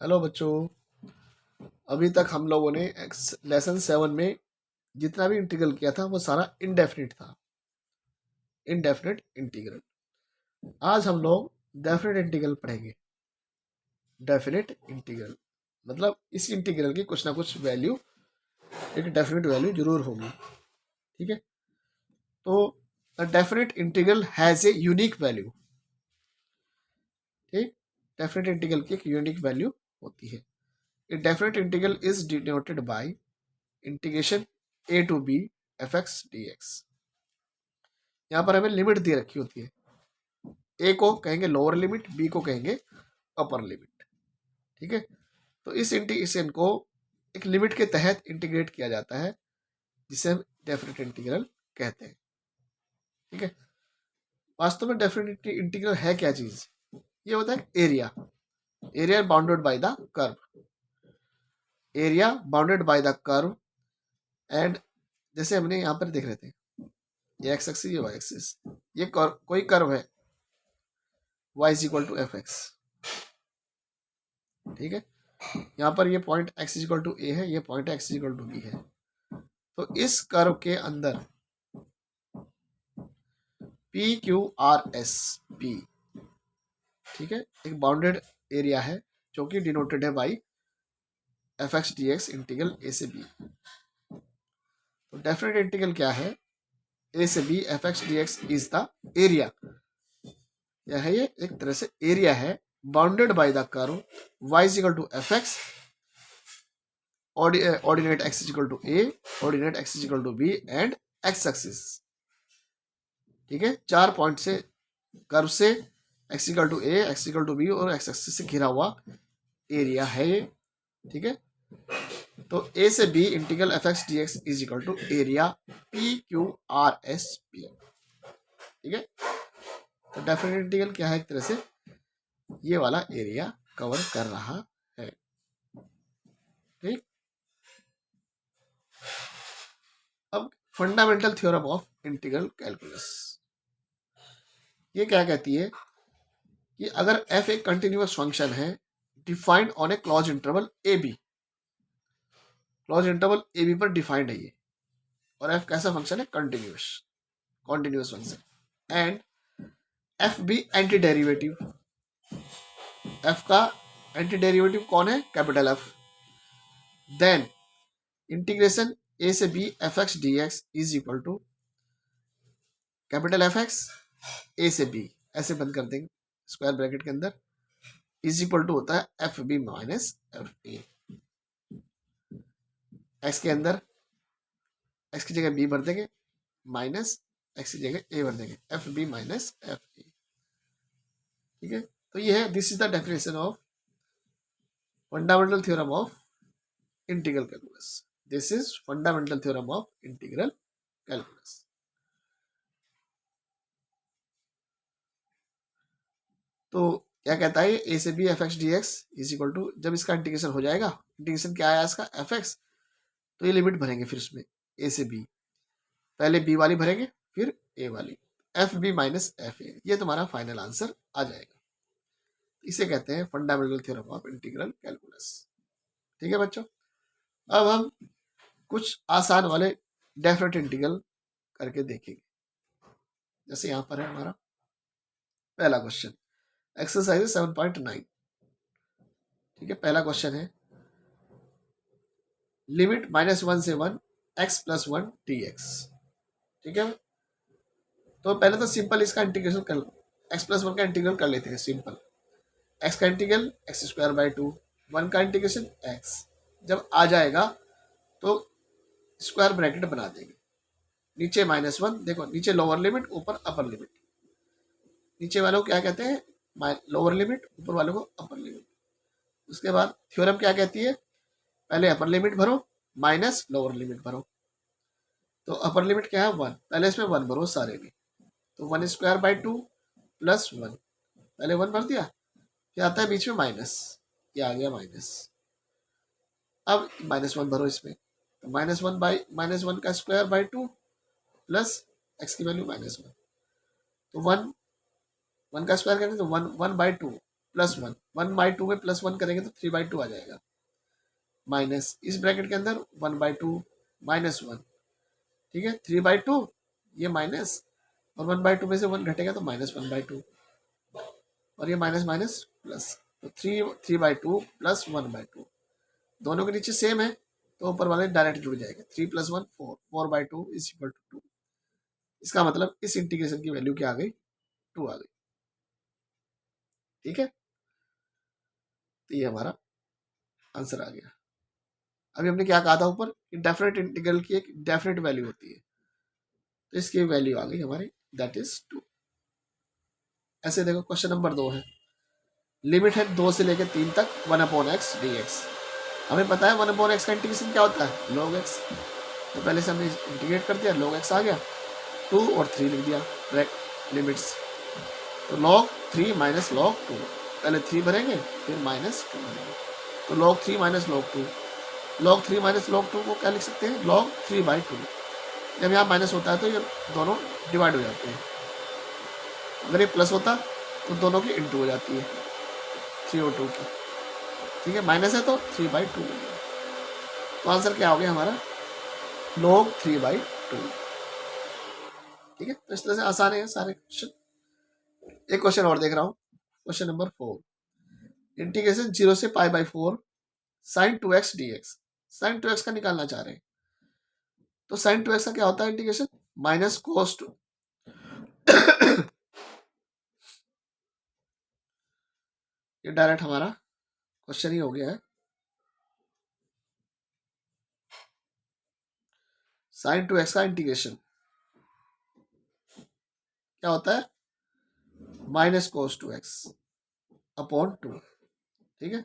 Hello बच्चों, अभी तक हम लोगों ने लेसन 7 में जितना भी इंटीग्रल किया था वो सारा इनडेफिनिट था, इनडेफिनिट इंटीग्रल। आज हम लोग डेफिनिट इंटीग्रल पढ़ेंगे। डेफिनिट इंटीग्रल मतलब इस इंटीग्रल की कुछ ना कुछ वैल्यू, एक डेफिनिट वैल्यू जरूर होगी। ठीक है, तो the definite integral has a unique value. ठीक, डेफिनिट इंटीग्रल की एक यूनिक वैल्यू होती है। A definite integral is denoted by integration a to b fx dx। यहाँ पर हमें लिमिट दे रखी होती है। a को कहेंगे लोअर लिमिट, b को कहेंगे अपर लिमिट। ठीक है, तो इस इंटीग्रेशन को एक लिमिट के तहत इंटीग्रेट किया जाता है, जिसे हम डेफिनिट इंटीग्रल कहते हैं। ठीक है, वास्तव में डेफिनिट इंटीग्रल है क्या चीज? ये होता है area. Area bounded by the curve, area bounded by the curve. And जैसे हमने यहाँ पर देख रहे थे, ये एक्स एक्सिस, ये वाई एक्सिस, ये कोई कर्व है y is equal to F X. ठीक है, यहाँ पर ये point x is equal to A है, ये point x is equal to B है। तो इस कर्व के अंदर P Q R S P, ठीक है, एक बाउंडेड एरिया है जो कि डिनोटेड है by F X D X integral A से बी। तो डेफिनेट इंटीग्रल क्या है? ए से B F X D X is the area. यह है, ये एक तरह से एरिया है bounded by the curve y is equal to F X, ordinate x is equal to a, ordinate x is equal to b and x axis. ठीक है, 4 point से कर्व से x equal to a, x equal to b और x axis से घिरा हुआ area है ये। ठीक है, तो a से b integral F X D X is equal to area P Q R S P. ठीक है, तो डेफिनेट इंटीग्रल क्या है? एक तरह से ये वाला एरिया कवर कर रहा है। ठीक, अब fundamental theorem of integral calculus ये क्या कहती है कि अगर f एक कंटिन्यूअस फंक्शन है defined on a closed interval A B, closed interval A B पर डिफाइंड है ये, और f कैसा फंक्शन है? Continuous, continuous function. And f भी एंटी डेरिवेटिव, f का एंटी डेरिवेटिव कौन है? Capital F। Then integration a से b F X D X is equal to capital F x a से b, ऐसे बंद कर देंगे स्क्वायर ब्रैकेट के अंदर, इज इक्वल टू होता है F B minus F A. X के अंदर एक्स की जगह b भर देंगे, माइनस एक्स की जगह a भर देंगे, F B minus F A. ठीक है, तो ये है, this is the definition of fundamental theorem of integral calculus. This is fundamental theorem of integral calculus. तो क्या कहता है? ए से B F X D X is equal to, जब इसका इंटीग्रेशन हो जाएगा, इंटीग्रेशन क्या आया इसका? एफ एक्स, तो ये लिमिट भरेंगे फिर उसमें ए से बी, पहले बी वाली भरेंगे फिर ए वाली, F B minus F A, ये तुम्हारा फाइनल आंसर आ जाएगा। इसे कहते हैं fundamental theorem of integral calculus. ठीक है बच्चों, अब हम कुछ आसान वाले डेफिनेट इंटीग्रल करके देखेंगे। जैसे यहां पर है हमारा पहला क्वेश्चन, एक्सरसाइज 7.9। ठीक है, पहला क्वेश्चन है लिमिट -1 से 1 x प्लस 1 dx। ठीक है, तो पहले तो सिंपल इसका इंटीग्रेशन कर, x प्लस 1 का इंटीग्रल कर लेते हैं। सिंपल x का इंटीग्रल एक्स स्क्वायर बाई 2, 1 का इंटीग्रेशन x। जब आ जाएगा तो स्क्वायर ब्रैकेट बना देंगे, नीचे -1, देखो नीचे लोअर लिमिट, ऊपर अपर लिमिट। नीचे वालों को क्या कहते हैं? लोअर लिमिट, ऊपर वालों को अपर लिमिट। उसके बाद थ्योरम क्या कहती है? पहले अपर लिमिट भरो माइनस लोअर लिमिट भरो। तो अपर लिमिट क्या है? 1, पहले इसमें 1 भरो सारे में, तो 1 स्क्वायर बाई 2 प्लस 1, पहले 1 भर दिया, फिर आता है बीच में माइनस, ये आ गया माइनस। अब -1 भरो इसमें, तो -1 बाई -1 का स्क्वायर बाई 2 प्लस एक्स की वैल्यू -1, तो 1 का स्क्वायर करें तो 1 बाई 2 प्लस वन, 1/2 में प्लस वन करेंगे तो 3/2 आ जाएगा, माइनस इस ब्रैकेट के अंदर 1/2 माइनस वन, ठीक है, 3/2 ये माइनस, और 1/2 में से वन घटेगा तो -1/2, और ये माइनस माइनस प्लस, तो 3/2 प्लस 1/2, दोनों के नीचे सेम है तो ऊपर वाले डायरेक्ट जुड़ जाएगा, 3 + 1 4, 4/2 इज इक्वल टू 2। इसका मतलब इस इंटीग्रेशन की वैल्यू क्या आ गई, 2 आ गई, ठीक है। तो ये हमारा आंसर आ गया। अभी हमने क्या कहा था ऊपर कि डेफिनेट इंटीग्रल की एक डेफिनेट वैल्यू होती है, तो इसकी वैल्यू आ गई हमारी, दैट इज 2। ऐसे देखो क्वेश्चन नंबर 2 है, लिमिट है 2 से लेकर 3 तक 1/x dx। हमें पता है 1/x का इंटीग्रेशन क्या होता है, log x, तो पहले से हमने इंटीग्रेट कर दिया, log x आ गया, 2 और 3 लिख दिया लिमिट्स, तो log 3 माइनस log 2, पहले 3 भरेंगे फिर -2 भरेंगे, तो log 3 minus log 2, log 3 minus log 2 को क्या लिख सकते हैं, log 3/2। जब यहाँ माइनस होता है तो ये दोनों डिवाइड हो जाते हैं, अगर ये प्लस होता तो दोनों की इंटू हो जाती है 3 और 2 की, ठीक है, माइनस है तो 3/2, तो आंसर क्या हो गया हमारा, log 3/2, ठीक है। तो इस तरह से आसान है सारे क्वेश्चन। एक क्वेश्चन और देख रहा हूँ, क्वेश्चन नंबर 4, इंटीग्रेशन 0 से π/4 sin 2x dx, sin 2x का निकालना चाह रहे हैं, तो sin 2x का क्या होता है इंटीग्रेशन, माइनस cos 2, ये डायरेक्ट हमारा क्वेश्चन ही हो गया है, sin 2x का इंटीग्रेशन क्या होता है, माइनस cos 2x अपॉन 2, ठीक है,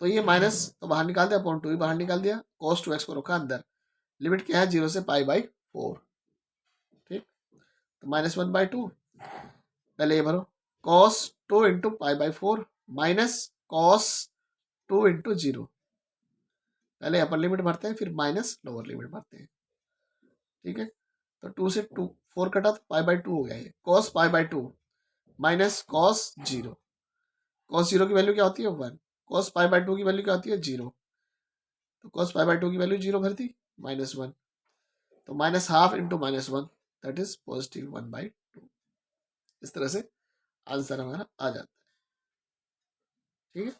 तो ये माइनस तो बाहर निकाल दिया, अपॉन 2 भी बाहर निकाल दिया, cos 2x को रखा अंदर, लिमिट क्या है 0 से π/4, ठीक, तो -1/2, पहले ये भरो, cos 2 into π/4 minus cos 2 into 0, पहले अपर लिमिट भरते हैं फिर माइनस लोअर लिमिट भरते हैं, ठीक है, तो 2 से 2 4 कटा तो π/2 हो गया, ये cos π/2 माइनस cos 0, cos 0 की वैल्यू क्या होती है 1, cos π/2 की वैल्यू क्या होती है 0, तो cos π/2 की वैल्यू 0 भर दी, -1, तो minus half into -1 that is positive 1/2, इस तरह से आंसर हमारा आ जाता है, ठीक है।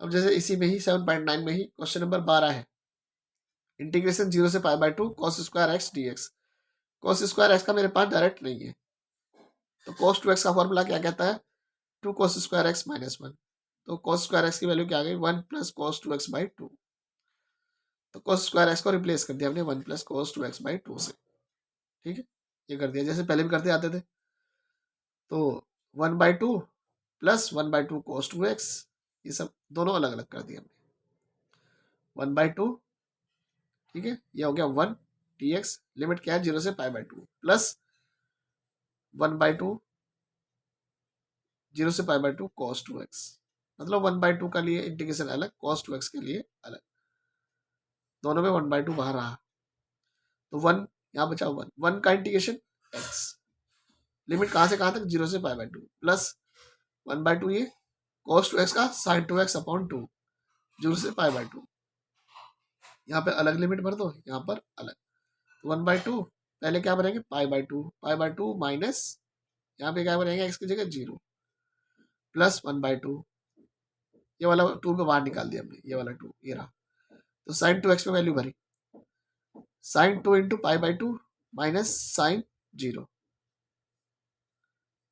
अब जैसे इसी में ही 7.9 में ही क्वेश्चन नंबर 12 है, इंटीग्रेशन 0 से π/2 cos square x dx, cos square x का मेरे पास डायरेक्ट नहीं है, तो cos 2x का फॉर्मूला क्या कहता है, 2 cos स्क्वायर x -1, तो cos स्क्वायर x की वैल्यू क्या आ गई 1 + cos 2x/2, तो cos स्क्वायर x को रिप्लेस कर दिया हमने 1 + cos 2x/2 से, ठीक है, ये कर दिया जैसे पहले भी करते आते थे, तो 1/2 + 1/2 cos 2x, ये सब दोनों अलग अलग कर दिया हमने, 1/2, ठीक है, ये हो गया 1 dx, लिमिट क्या है 0 से π/2 प्लस 1/2 0 से π/2 cos 2x, मतलब 1/2 का लिए इंटीग्रेशन अलग, cos 2x के लिए अलग, दोनों में 1/2 बाहर रहा, तो 1 यहाँ बचा 1, 1 का इंटीग्रेशन x, लिमिट कहाँ से कहाँ तक 0 से π/2 प्लस 1/2 ये cos 2x का sin 2x अपॉन 2 0 से π/2, यहाँ पे अलग लिमिट भर दो, यहाँ पर अलग, तो 1/2 पहले क्या भरेंगे π/2 माइनस यहाँ पे क्या भरेंगे x की जगह 0 प्लस 1/2, ये वाला 2 को बाहर निकाल दिया हमने, ये वाला 2 ये रहा, तो sin 2x में वैल्यू भरी, sin 2 इंटू π/2 माइनस sin 0,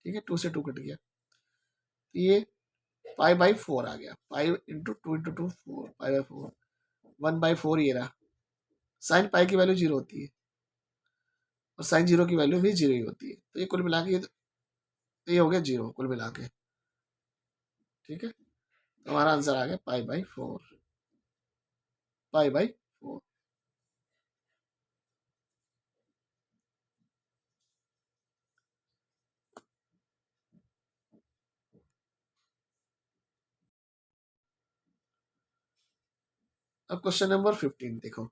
ठीक है, 2 से 2 कट गया, तो ये π/4 आ गया, पाई इंटू 2 इंटू 2 4, π/4, 1/4 ये रहा, साइन पाई की वैल्यू 0 होती है और साइन 0 की वैल्यू भी 0 ही होती है, तो ये कुल मिला के तो ये हो गया 0 कुल मिला के, ठीक है, तो हमारा आंसर आ गया π/4, π/4। अब क्वेश्चन नंबर 15 देखो,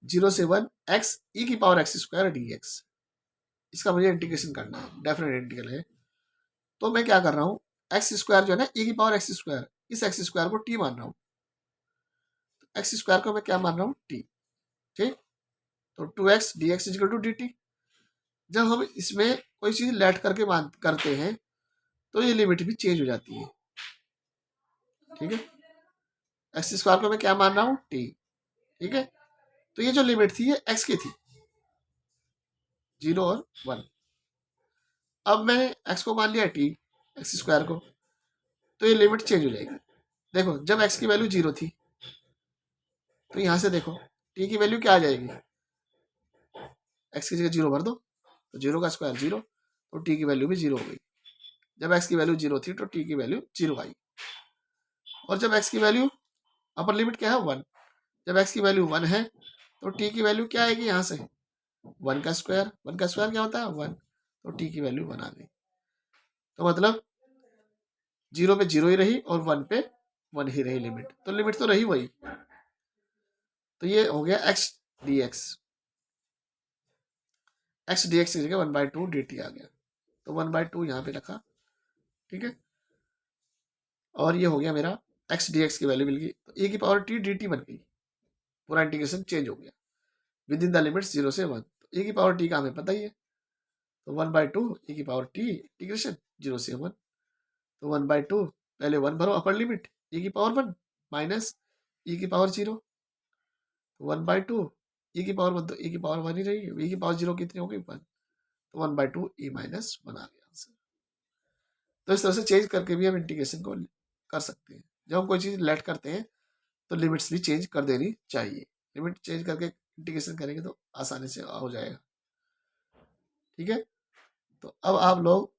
0 से 1 x e की पावर x स्क्वायर dx, इसका मुझे इंटीग्रेशन करना है, डेफिनेट इंटीग्रल है। तो मैं क्या कर रहा हूँ, एक्स स्क्वायर जो है ना e की पावर एक्स स्क्वायर, इस एक्स स्क्वायर को t मान रहा हूँ, एक्स स्क्वायर को मैं क्या मान रहा हूँ, t। ठीक, तो 2x dx equal to dt। जब हम इसमें कोई चीज लेट करके मान करते हैं तो ये लिमिट भी चेंज हो जाती है। ठीक है, एक्स स्क्वायर को मैं क्या मान रहा हूँ, t। ठीक है, तो ये जो लिमिट थी ये x की थी, 0 और 1। अब मैंने x को मान लिया t, एक्स स्क्वायर को, तो ये लिमिट चेंज हो जाएगी। देखो जब x की वैल्यू 0 थी तो यहां से देखो t की वैल्यू क्या आ जाएगी, x की जगह 0 भर दो तो 0 का स्क्वायर 0, तो t की वैल्यू भी 0 हो गई। जब x की वैल्यू 0 थी तो t की वैल्यू 0 आई। और जब x की वैल्यू, अपर लिमिट क्या है, 1, जब x की वैल्यू 1 है तो t की वैल्यू क्या आएगी, यहाँ से 1 का स्क्वायर, 1 का स्क्वायर क्या होता है 1, तो t की वैल्यू 1 आ गई। तो मतलब 0 पे 0 ही रही और 1 पे 1 ही रही लिमिट, तो लिमिट तो रही वही। तो ये हो गया x dx, x D x की जगह 1/2 dt आ गया, तो 1/2 यहाँ पे रखा। ठीक है, और ये हो गया मेरा एक्स डी एक्स की वैल्यू मिल गई, तो e की पावर t dt बन गई, पूरा इंटीग्रेशन चेंज हो गया विद इन द लिमिट्स 0 से 1। तो e की पावर t का हमें पता ही है, तो 1/2 e की पावर t इंटीग्रेशन 0 से 1, तो 1/2 पहले 1 भरो अपर लिमिट e की पावर 1 माइनस e की पावर 0, 1/2 e की पावर 1, तो e की पावर 1 ही रही, e की पावर 0 कितनी हो गई 1, तो 1/2 e माइनस 1 आ गया आंसर। तो इस तरह से चेंज करके भी हम इंटीग्रेशन को कर सकते हैं। जब हम कोई चीज़ लेट करते हैं तो लिमिट्स भी चेंज कर देनी चाहिए, लिमिट चेंज करके इंटीग्रेशन करेंगे तो आसानी से हो जाएगा। ठीक है, तो अब आप लोग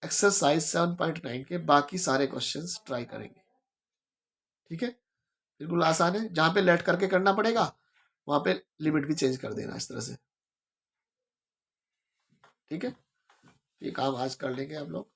एक्सरसाइज 7.9 के बाकी सारे क्वेश्चंस ट्राई करेंगे। ठीक है, बिल्कुल आसान है, जहां पे लेट करके करना पड़ेगा वहां पे लिमिट भी चेंज कर देना इस तरह से। ठीक है, ये काम आज कर लेंगे आप लोग।